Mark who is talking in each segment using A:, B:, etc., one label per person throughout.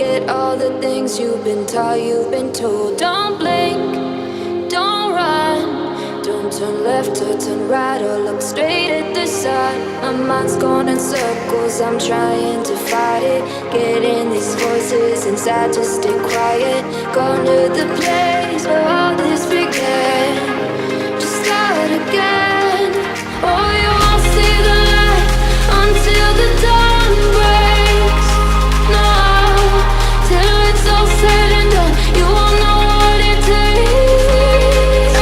A: forget all the things you've been taught, you've been told. Don't blink, don't run, don't turn left or turn right or look straight at the sun. My mind's going in circles, I'm trying to fight it. Getting these voices inside to stay quiet. Going to the place where all this began. Just start again. Oh, you won't see the light until the dawn breaks. No, till it's all said and done, you won't know what it takes.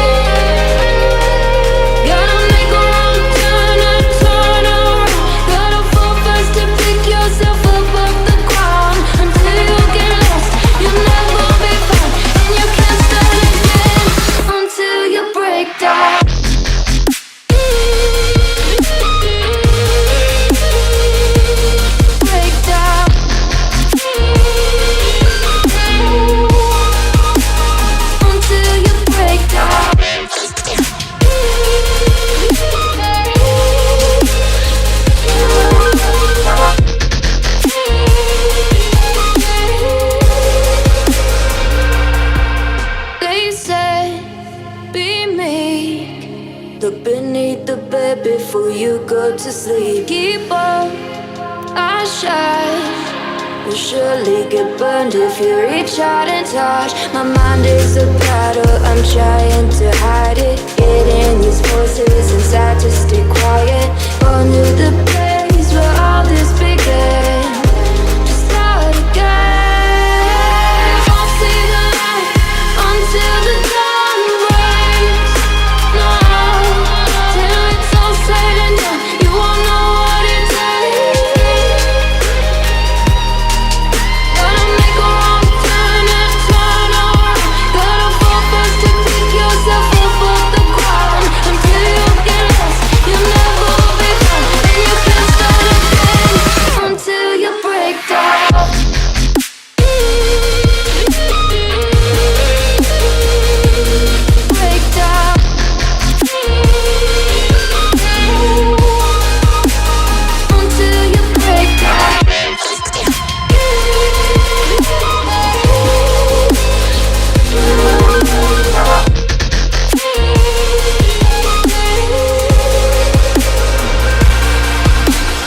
A: Gotta make a wrong turn and turn around. Gotta fall fast to pick yourself up off the ground. Until you get lost, you'll never be found, and you can't start again until you break down. Look beneath the bed before you go to sleep. Keep on, I shine. You'll surely get burned if you reach out and touch. My mind is a battle, I'm trying to hide it. Getting these voices inside to stay quiet. Going to the place where all this began. Just start again. You won't see the light until the dawn breaks. No, till it's all said and done, you won't know what it takes. Gotta make a wrong turn and turn around. Gotta fall fast to pick yourself up off the ground. Until you get lost, you'll never be found, and you can't start again until you break down. Break down. Until you break down.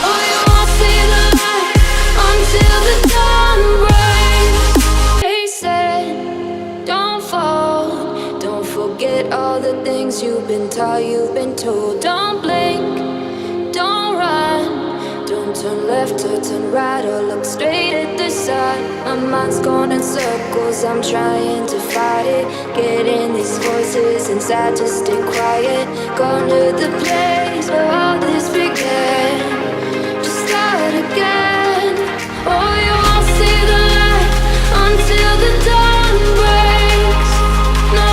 A: Oh, you won't see the light until the dawn breaks. They said, don't fall, don't forget all the things you've been taught, you've been told. Don't blink, don't run, don't turn left or turn right or look straight at the sun. My mind's going in circles, I'm trying to fight it. Getting these voices inside to stay quiet. Going to the place where all this began. Just start again. Oh, you won't see the light until the dawn breaks. No,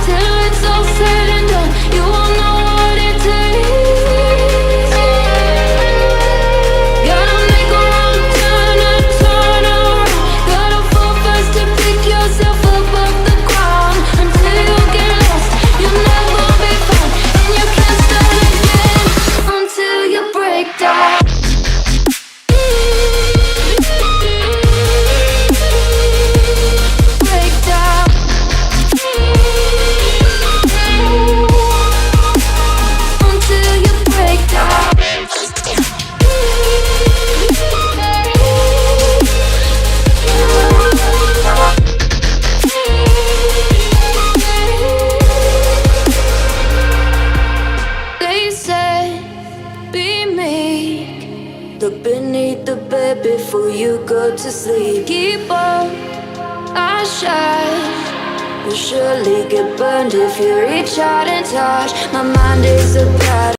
A: till it's all said and done, you won't know what it takes. Gotta make a wrong turn and turn around. Gotta fall fast to pick yourself up off the ground. Until you get lost, you'll never be found, and you can't start again until you break down. Break down. Until you break down. They say, be meek. Look beneath the bed before you go to sleep. Keep on, I shine. You'll surely get burned if you reach out and touch. My mind is a battle.